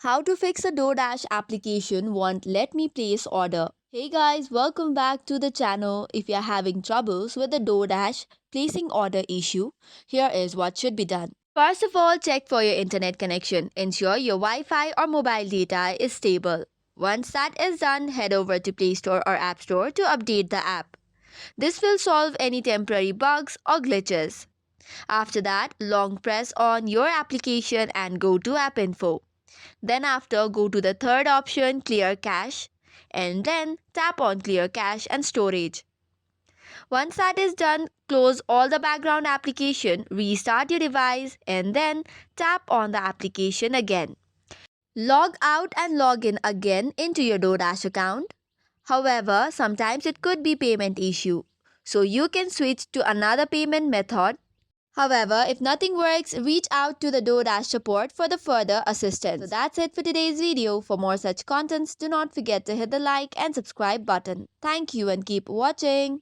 How to fix a DoorDash application won't let me place order. Hey guys, welcome back to the channel. If you're having troubles with the DoorDash placing order issue, here is what should be done. First of all, check for your internet connection. Ensure your Wi-Fi or mobile data is stable. Once that is done, head over to Play Store or App Store to update the app. This will solve any temporary bugs or glitches. After that, long press on your application and go to App Info. Then after, go to the third option, clear cache, and then tap on clear cache and storage. Once that is done, close all the background application, restart your device, and then tap on the application again. Log out and log in again into your DoorDash account. However, sometimes it could be payment issue. So you can switch to another payment method. However, if nothing works, reach out to the DoorDash support for the further assistance. So that's it for today's video. For more such contents, do not forget to hit the like and subscribe button. Thank you and keep watching.